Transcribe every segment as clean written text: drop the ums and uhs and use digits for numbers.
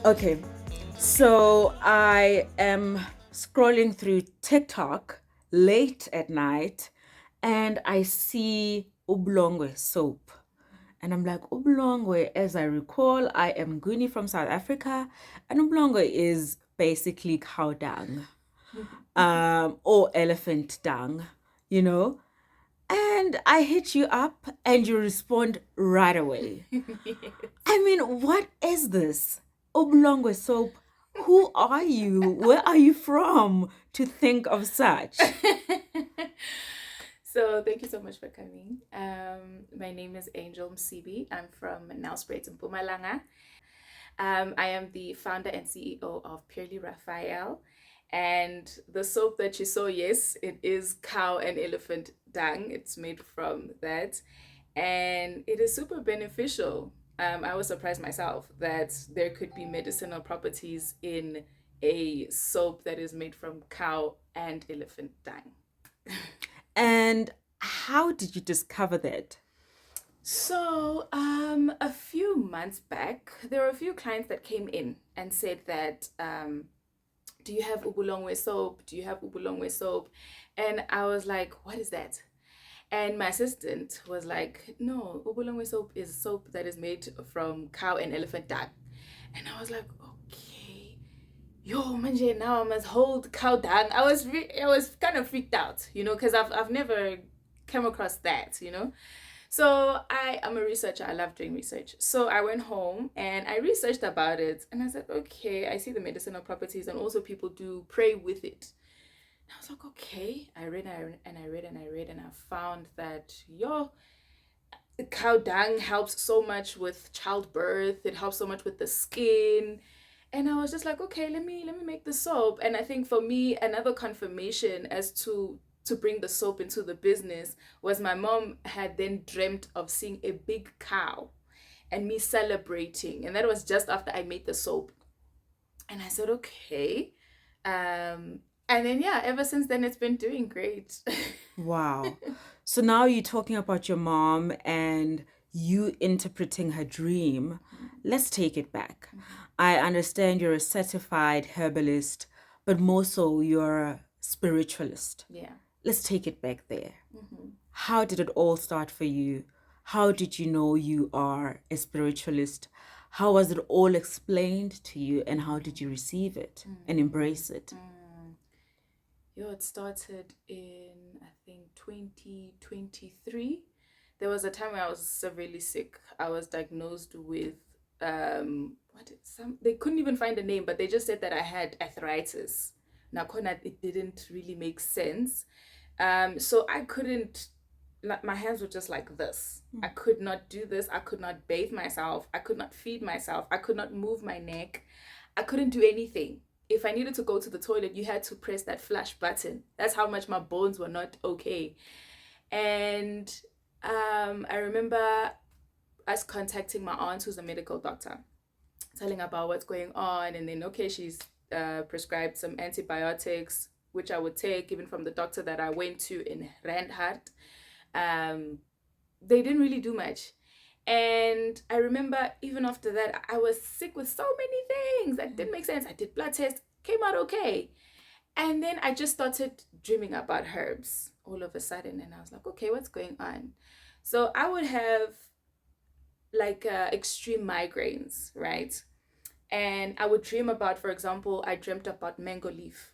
Okay, so I am scrolling through TikTok late at night and I see oblongwe soap. And I'm like, oblongwe, as I recall, I am Guni from South Africa, and oblongwe is basically cow dung, or elephant dung, you know? And I hit you up and you respond right away. I mean, what is this? Oblongwe soap. Who are you? Where are you from to think of such? So thank you so much for coming. My name is Angel Msibi. I'm from Nelspruit in Mhlanga. I am the founder and CEO of Purely Raphael. And the soap that you saw, yes, it is cow and elephant dung. It's made from that. And it is super beneficial. I was surprised myself that there could be medicinal properties in a soap that is made from cow and elephant dung. And how did you discover that? So, a few months back, there were a few clients that came in and said that, do you have ubulongwe soap? Do you have ubulongwe soap? And I was like, what is that? And my assistant was like, no, ubulongwe soap is soap that is made from cow and elephant dung. And I was like, okay, yo, manje, now I must hold cow dung. I was kind of freaked out, because I've never come across that. So I am a researcher. I love doing research. So I went home and I researched about it. And I said, okay, I see the medicinal properties and also people do pray with it. And I was like, okay. I read and I read and I read and I found that, the cow dung helps so much with childbirth. It helps so much with the skin. And I was just like, okay, let me make the soap. And I think for me, another confirmation as to bring the soap into the business was my mom had then dreamt of seeing a big cow and me celebrating. And that was just after I made the soap. And I said, okay. And then, yeah, ever since then, it's been doing great. Wow. So now you're talking about your mom and you interpreting her dream. Let's take it back. I understand you're a certified herbalist, but more so you're a spiritualist. Yeah. Let's take it back there. Mm-hmm. How did it all start for you? How did you know you are a spiritualist? How was it all explained to you and how did you receive it and embrace it? It started in, I think, 2023. There was a time where I was severely sick. I was diagnosed with they couldn't even find a name, but they just said that I had arthritis. Now, it didn't really make sense. So I couldn't, like, my hands were just like this. I could not do this. I could not bathe myself. I could not feed myself. I could not move my neck. I couldn't do anything. If I needed to go to the toilet, you had to press that flash button. That's how much my bones were not okay. And I remember us contacting my aunt, who's a medical doctor, telling about what's going on. And then, okay, she's prescribed some antibiotics, which I would take even from the doctor that I went to in Randhart. They didn't really do much. And I remember even after that, I was sick with so many things that didn't make sense. I did blood tests, came out okay. And then I just started dreaming about herbs all of a sudden. And I was like, okay, what's going on? So I would have like extreme migraines, right? And I would dream about, for example, I dreamt about mango leaf.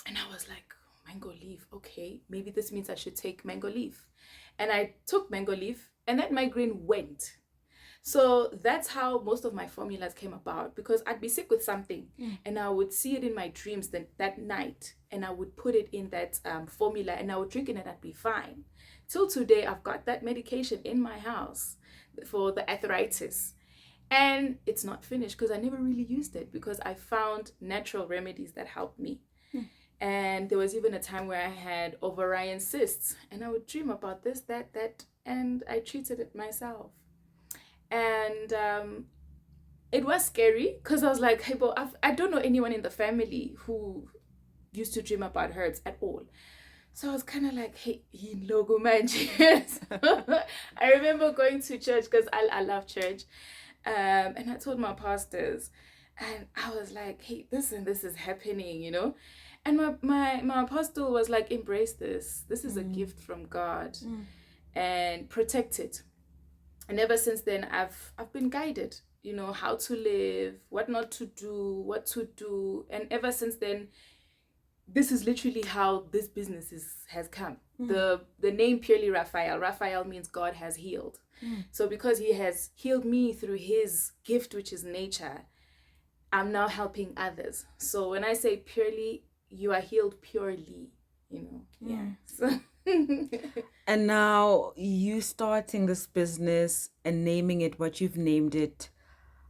And I was like, mango leaf, okay, maybe this means I should take mango leaf. And I took mango leaf and that migraine went. So that's how most of my formulas came about, because I'd be sick with something and I would see it in my dreams that night and I would put it in that formula and I would drink it and I'd be fine. Till today, I've got that medication in my house for the arthritis. And it's not finished because I never really used it because I found natural remedies that helped me. And there was even a time where I had ovarian cysts and I would dream about this, that, and I treated it myself. And it was scary because I was like, hey, but I don't know anyone in the family who used to dream about herbs at all. So I was kind of like, hey, logo man. I remember going to church because I love church. And I told my pastors, And I was like, hey, this and this is happening, you know? And my apostle was like, embrace this. This is a gift from God, and protect it. And ever since then, I've been guided, you know, how to live, what not to do, what to do. And ever since then, this is literally how this business has come. The name Purely Raphael. Raphael means God has healed. So because he has healed me through his gift, which is nature, I'm now helping others. So when I say purely, you are healed purely, you know. Yeah. So And now you starting this business and naming it what you've named it,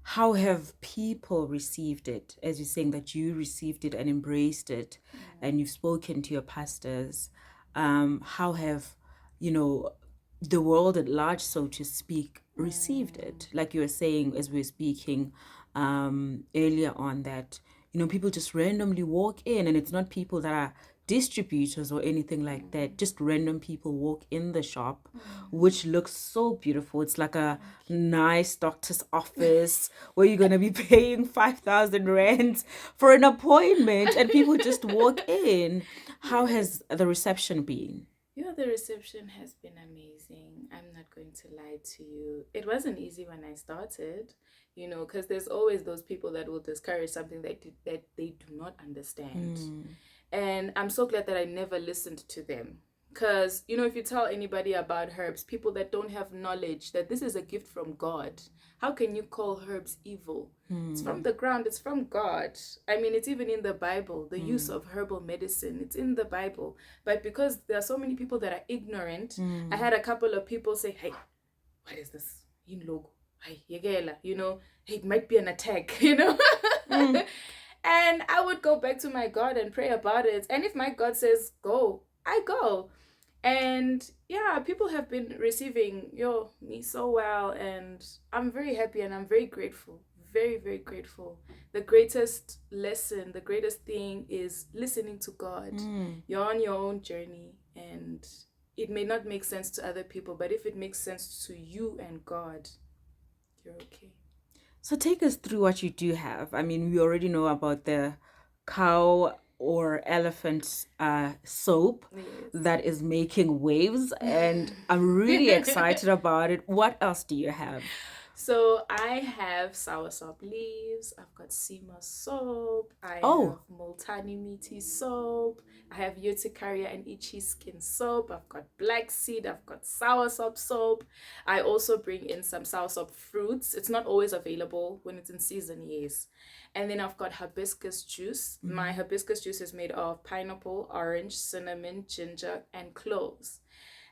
how have people received it? As you're saying that you received it and embraced it, and you've spoken to your pastors, how have, you know, the world at large, so to speak, received it? Like you were saying as we were speaking earlier on, that, you know, people just randomly walk in, and it's not people that are distributors or anything like that, just random people walk in the shop, which looks so beautiful. It's like a nice doctor's office where you're going to be paying 5,000 rand for an appointment, and people just walk in. How has the reception been? you know, the reception has been amazing. I'm not going to lie to you. It wasn't easy when I started, you know, because there's always those people that will discourage something that they do not understand. And I'm so glad that I never listened to them. Because, you know, if you tell anybody about herbs, people that don't have knowledge that this is a gift from God, how can you call herbs evil? It's from the ground, it's from God. I mean, it's even in the Bible, the use of herbal medicine, it's in the Bible. But because there are so many people that are ignorant, I had a couple of people say, hey, what is this? In logo. Hey, yegela, you know, hey, it might be an attack, you know? And I would go back to my God and pray about it. And if my God says go, I go. And yeah, people have been receiving me so well, and I'm very happy and I'm very grateful. Very, very grateful. The greatest lesson, the greatest thing is listening to God. You're on your own journey, and it may not make sense to other people, but if it makes sense to you and God, you're okay. So take us through what you do have. I mean, we already know about the cow or elephant soap Yes. that is making waves, and I'm really excited about it. What else do you have? So I have soursop leaves, I've got sea moss soap, I have Oh, multani meaty soap, I have urticaria and itchy skin soap, I've got black seed, I've got soursop soap. I also bring in some soursop fruits. It's not always available when it's in season, yes. And then I've got hibiscus juice. My hibiscus juice is made of pineapple, orange, cinnamon, ginger, and cloves.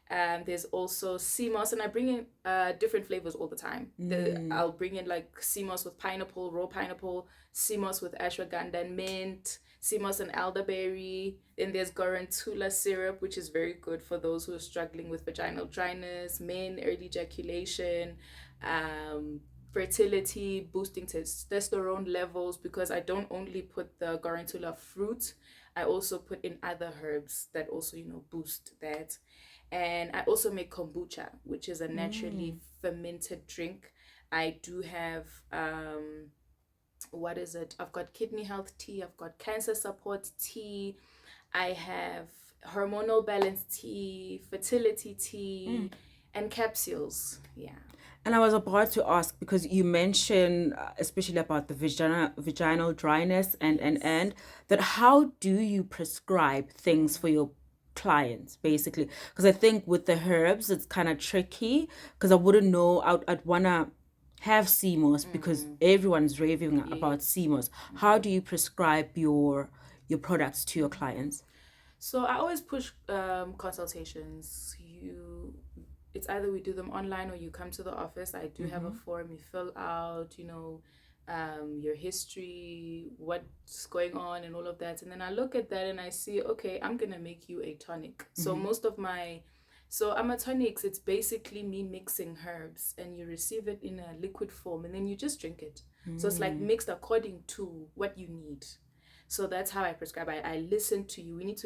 There's also sea moss, and I bring in different flavors all the time. I'll bring in like sea moss with pineapple, raw pineapple, sea moss with ashwagandha and mint, sea moss and elderberry. Then there's garantula syrup, which is very good for those who are struggling with vaginal dryness, men, early ejaculation, fertility, boosting testosterone levels. Because I don't only put the garantula fruit, I also put in other herbs that also, boost that. And I also make kombucha, which is a naturally fermented drink. I do have what is it? I've got kidney health tea, I've got cancer support tea, I have hormonal balance tea, fertility tea, and capsules. Yeah. and I was about to ask, because you mentioned especially about the vaginal dryness, and that how do you prescribe things for your clients, basically? Because I think with the herbs it's kind of tricky, because I wouldn't know. I'd wanna have CMOS because everyone's raving about Yes. CMOS. How do you prescribe your products to your clients? So I always push consultations. It's either we do them online or you come to the office. I do have a form you fill out, your history, what's going on, and all of that. And then I look at that and I see, okay, I'm gonna make you a tonic. So Amatonics, it's basically me mixing herbs, and you receive it in a liquid form, and then you just drink it. So it's like mixed according to what you need. So that's how I prescribe. I listen to you. We need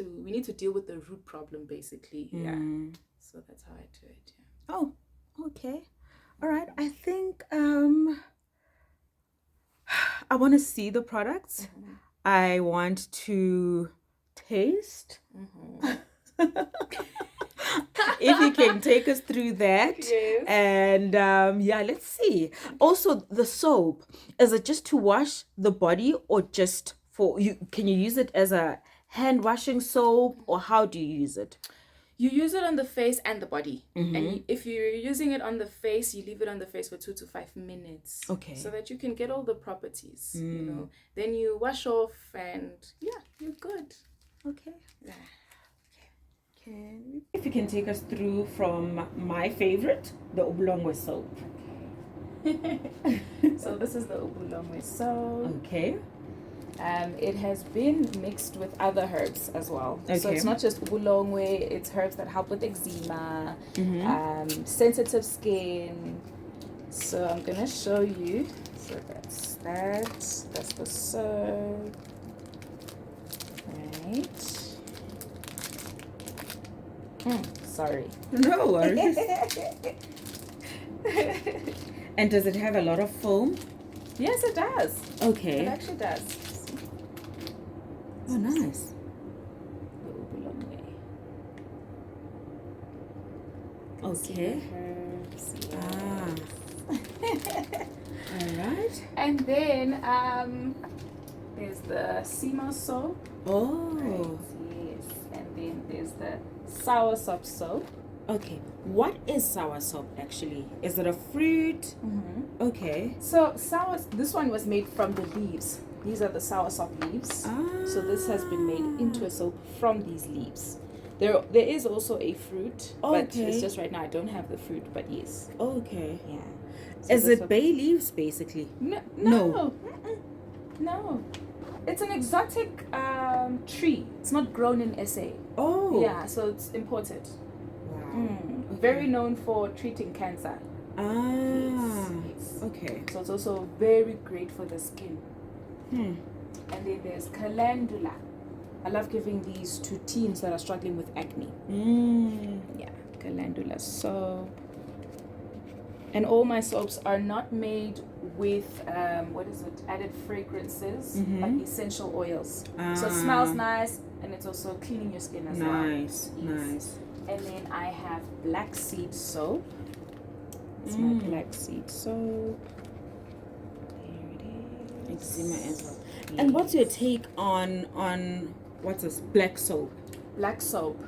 to deal with the root problem, basically. Yeah. So that's how I do it. Yeah. Oh, okay. All right. I think I want to see the products. I want to taste. If you can take us through that. Yes. And yeah, let's see. Also, the soap, is it just to wash the body or just for you? Can you use it as a hand washing soap, or how do you use it? You use it on the face and the body. And if you're using it on the face, you leave it on the face for 2 to 5 minutes. Okay. So that you can get all the properties, you know. Then you wash off and yeah, you're good. Okay. Yeah. If you can take us through from my favorite, the oblongwe soap. So this is the oblongwe soap. Okay. It has been mixed with other herbs as well. So Okay. it's not just oblongwe, it's herbs that help with eczema, sensitive skin. So I'm gonna show you. So that's the soap. Right. Sorry. No worries. And does it have a lot of foam? Yes, it does. It Okay. actually does. Oh, nice. The oblongwe. Okay. Herbs, Ah. yes. All right. And then there's the Sima soap. Oh. Right, yes. And then there's the sour sop soap. Okay. What is sour soap actually? Is it a fruit? Okay. So this one was made from the leaves. These are the sour sop leaves. Ah. So this has been made into a soap from these leaves. There is also a fruit, but Okay. it's just right now I don't have the fruit, but yes. Okay. Yeah. So Is this it bay leaves basically? No. No. No. It's an exotic tree. It's not grown in SA. Oh. Yeah, so it's imported. Wow. Very known for treating cancer. Ah. Yes. Okay. So it's also very great for the skin. Hmm. And then there's calendula. I love giving these to teens that are struggling with acne. Yeah, calendula soap. And all my soaps are not made with added fragrances, like essential oils. So it smells nice, and it's also cleaning your skin as well. Nice. Nice. And then I have black seed soap. It's my black seed soap. There it is. Eczema as well. And what's your take on what's this black soap? Black soap.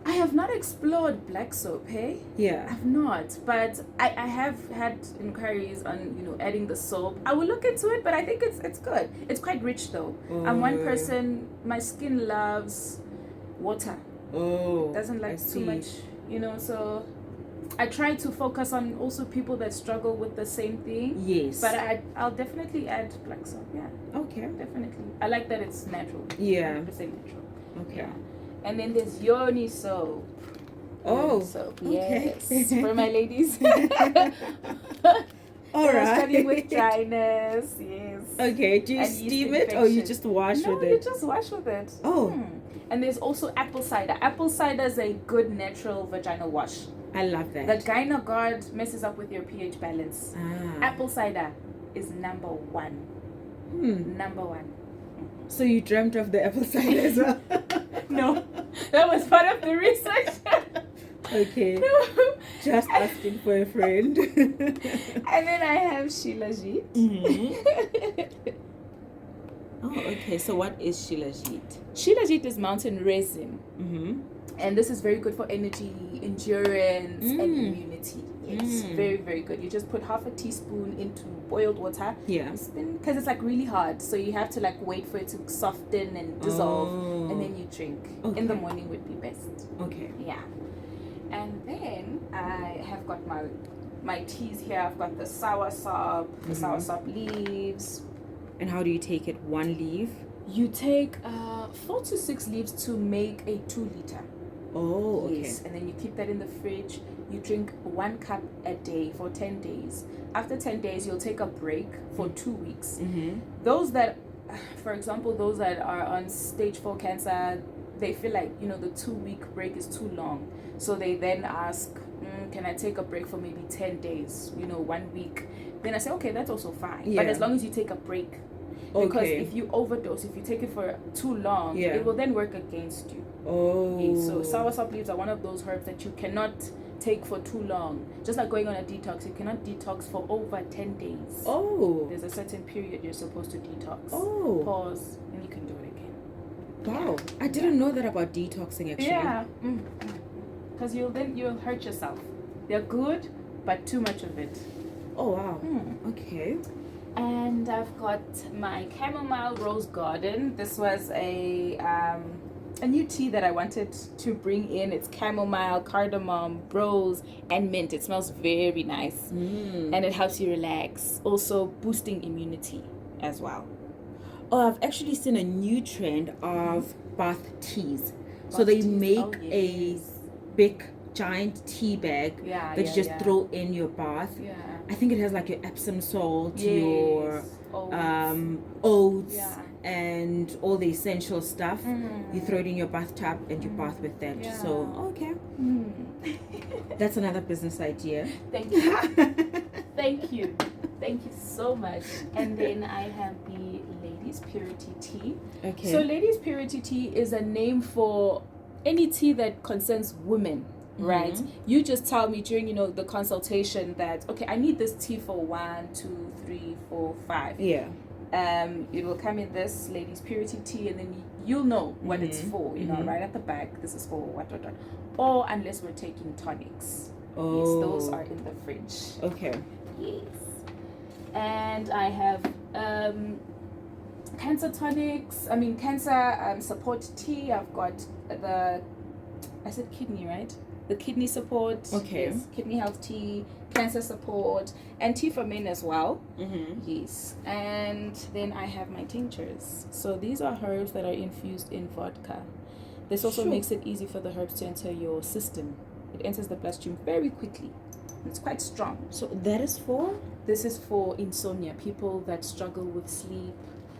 I have not explored black soap, hey? Yeah. I've not, but I have had inquiries on, adding the soap. I will look into it, but I think it's good. It's quite rich though. I'm one person, my skin loves water. Oh. Doesn't like too much, so I try to focus on also people that struggle with the same thing. Yes. But I'll definitely add black soap, yeah. Okay. Definitely. I like that it's natural. Yeah. 100% natural. Okay. Yeah. And then there's yoni soap. Oh. Yoni soap. Okay. Yes. For my ladies. All right. Struggling with dryness. Yes. Okay. Do you And yeast steam it or you infection. just wash No, with you it? just wash with it. Oh. And there's also apple cider. Apple cider is a good natural vaginal wash. I love that. The Gynogard messes up with your pH balance. Ah. Apple cider is number one. Number one. So you dreamt of the apple cider as well? No, that was part of the research. Okay. No. Just asking for a friend. And then I have Shilajit. Oh, okay. So what is Shilajit? Shilajit is mountain resin. And this is very good for energy, endurance, and immunity. Yes, very, very good. You just put half a teaspoon into boiled water. Yeah. Because it's like really hard. So you have to like wait for it to soften and dissolve. And then you drink. Okay. In the morning would be best. Okay. Yeah. And then I have got my teas here. I've got the sour sop, the sour sop leaves. And how do you take it? One leaf? You take 4 to 6 leaves to make a 2 liter. Oh, okay. Yes, and then you keep that in the fridge. You drink 1 cup a day for 10 days. After 10 days, you'll take a break for 2 weeks. Those that, for example, those that are on stage 4 cancer, they feel like, the 2-week break is too long. So they then ask, can I take a break for maybe 10 days, 1 week? then I say, okay, that's also fine. Yeah. But as long as you take a break. Because Okay. if you overdose, if you take it for too long, Yeah. it will then work against you. Oh. Okay, so soursop leaves are one of those herbs that you cannot take for too long. Just like going on a detox, you cannot detox for over 10 days. Oh. There's a certain period you're supposed to detox. Oh. Pause, and you can do it again. Wow. I didn't know that about detoxing, actually. Yeah. Because you'll hurt yourself. They're good, but too much of it. Oh, wow. Okay. And I've got my chamomile rose garden. This was a new tea that I wanted to bring in. It's chamomile, cardamom, rose, and mint. It smells very nice. And it helps you relax. Also boosting immunity as well. Oh, I've actually seen a new trend of bath teas. So they make a big giant tea bag that you just throw in your bath. Yeah. I think it has like your Epsom salt, your oats, and all the essential stuff. You throw it in your bathtub and you bath with that. Yeah. So, okay. That's another business idea. Thank you. Thank you. Thank you so much. And then I have the Ladies Purity Tea. Okay. So Ladies Purity Tea is a name for any tea that concerns women. Right, you just tell me during the consultation that okay, I need this tea for 1, 2, 3, 4, 5. Yeah. It will come in this Ladies Purity Tea, and then you'll know what it's for. Right at the back. This is for what. Or unless we're taking tonics. Oh. Yes, those are in the fridge. Okay. Yes. And I have cancer tonics. Cancer support tea. I've got I said kidney, right? The kidney support. Okay. Yes, kidney health tea, cancer support, and tea for men as well. Yes. And then I have my tinctures. So these are herbs that are infused in vodka. This also makes it easy for the herbs to enter your system. It enters the bloodstream very quickly. It's quite strong. So that is for? This is for insomnia, people that struggle with sleep,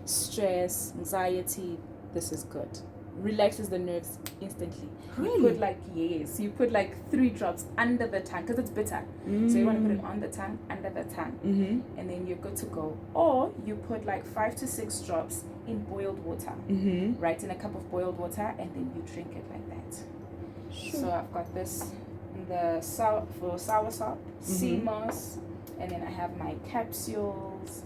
stress, anxiety. This is good. Relaxes the nerves instantly. Really? You put like 3 drops under the tongue because it's bitter. So you want to put it on the tongue, under the tongue, and then you're good to go. Or you put like 5 to 6 drops in boiled water, right, in a cup of boiled water, and then you drink it like that. So I've got this in the soursop, sea moss, and then I have my capsules.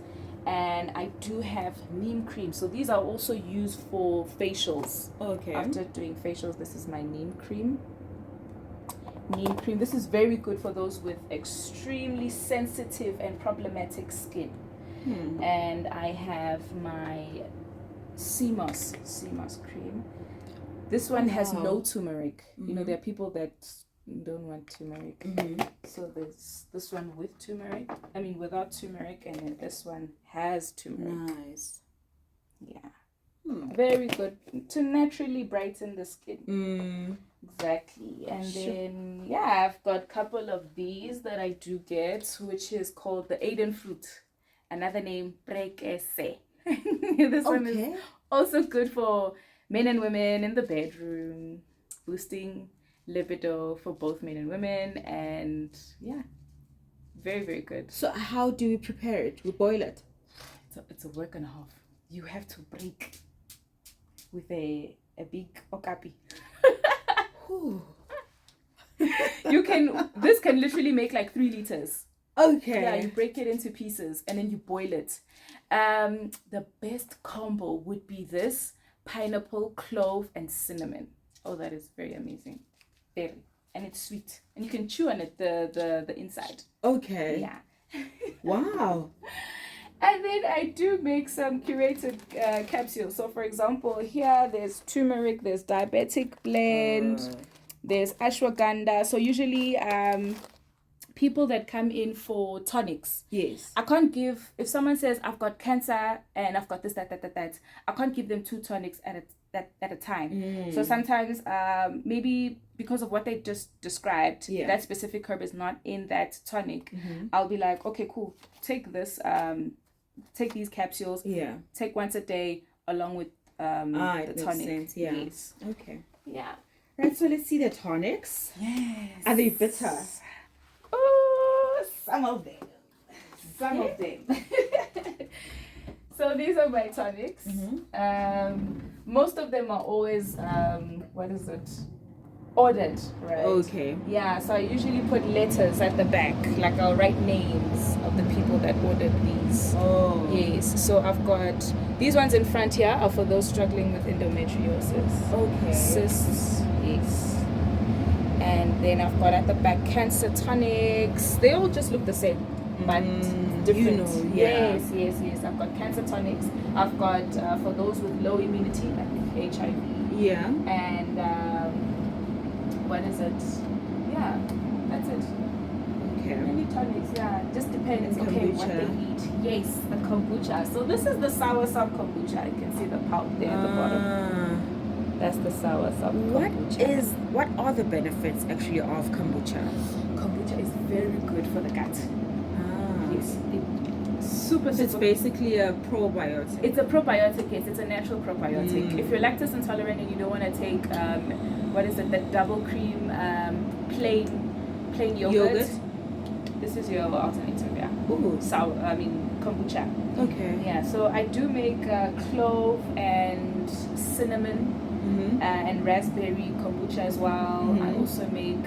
And I do have neem cream. So these are also used for facials. Okay. After doing facials, this is my neem cream. Neem cream. This is very good for those with extremely sensitive and problematic skin. And I have my sea moss cream. This one has no turmeric. There are people that don't want turmeric. So there's this one with turmeric. Without turmeric, and then this one has turmeric. Nice. Yeah. Very good to naturally brighten the skin. Exactly. And then I've got a couple of these that I do get, which is called the Aiden fruit. Another name, prekese. This one is also good for men and women in the bedroom, boosting libido for both men and women, and very, very good. So how do we prepare it? We boil it? It's a work and a half. You have to break with a big okapi. This can literally make like 3 liters. Okay. Yeah, you break it into pieces and then you boil it. The best combo would be this pineapple, clove, and cinnamon. Oh, that is very amazing. Very. And it's sweet. And you can chew on it, the inside. Okay. Yeah. Wow. And then I do make some curated capsules. So for example, here there's turmeric, there's diabetic blend, there's ashwagandha. So usually people that come in for tonics. Yes. I can't give, if someone says I've got cancer and I've got this, that, I can't give them 2 tonics at a time. So sometimes maybe because of what they just described, that specific herb is not in that tonic. I'll be like, okay, cool. Take this, take these capsules. Yeah. Take once a day along with the tonic. Sense. Yeah. Yes. Okay. Yeah. Right, so let's see the tonics. Yes. Are they bitter? Oh, some of them. some of them. So these are my tonics. Most of them are always ordered, right? Okay. Yeah, so I usually put letters at the back, like I'll write names of the people that ordered these. Oh. Yes, so I've got these ones in front here are for those struggling with endometriosis. Okay. Cysts, yes. And then I've got at the back cancer tonics. They all just look the same, but different. You know, yeah. Yes. I've got cancer tonics. I've got for those with low immunity, like HIV. Yeah. And what is it? Yeah, that's it. Okay. Many tonics, yeah. Just depends. And Okay, what kombucha. they eat. Yes, the kombucha. So this is the sour sub kombucha. You can see the pulp there at the bottom. That's the sour sub kombucha. What are the benefits actually of kombucha? Kombucha is very good for the gut. Yes, super. So it's basically a probiotic. It's a probiotic. Yes, it's a natural probiotic. If you're lactose intolerant and you don't want to take the double cream plain yogurt. This is your alternative. Yeah. Ooh. Kombucha. Okay. Yeah. So I do make clove and cinnamon and raspberry kombucha as well. I also make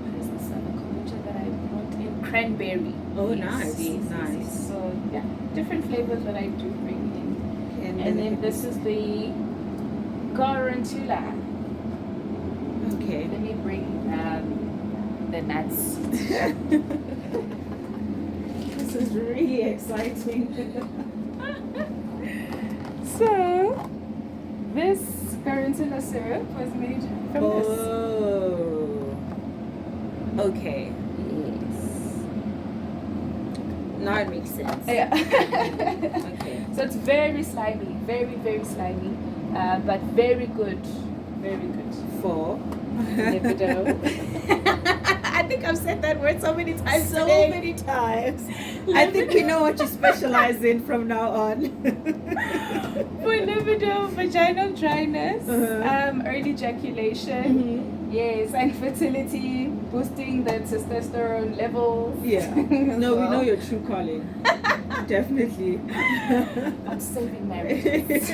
what is this other kombucha that I brought in? Cranberry. Oh, nice. Yes. So yeah, different flavors that I do bring in. And then this is the Garantula. Okay. Let me bring the nuts. This is really exciting. So this Garantula syrup was made from this. Oh. Okay. Yes. Now it makes sense. Yeah. Okay. So it's very slimy, very slimy, but very good. Very good. For Libido. I think I've said that word so many times. So today. many times. I think we know what you specialize in from now on. For libido, vaginal dryness, early ejaculation, yes, and fertility, boosting the testosterone levels. Yeah. No, we know your true calling. Definitely. I'm saving marriages.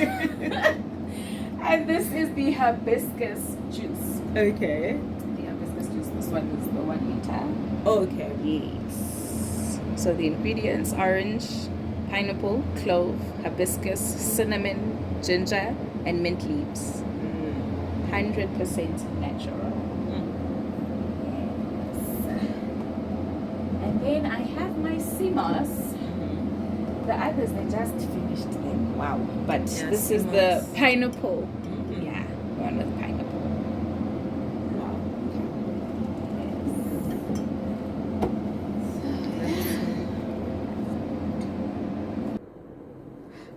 And this is the hibiscus juice. Okay. The hibiscus juice, this one is the 1 liter. Okay. Yes. So the ingredients: orange, pineapple, clove, hibiscus, cinnamon, ginger, and mint leaves. 100% natural. Yes. And then I have my sea moss. The others, they just finished them. Wow. But Yeah, this sea is moss. the pineapple. Yeah, one with pineapple. Wow.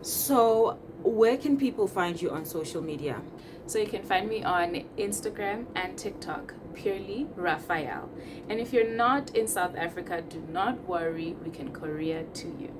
So, where can people find you on social media? So you can find me on Instagram and TikTok, Purely Raphael. And if you're not in South Africa, do not worry, we can courier to you.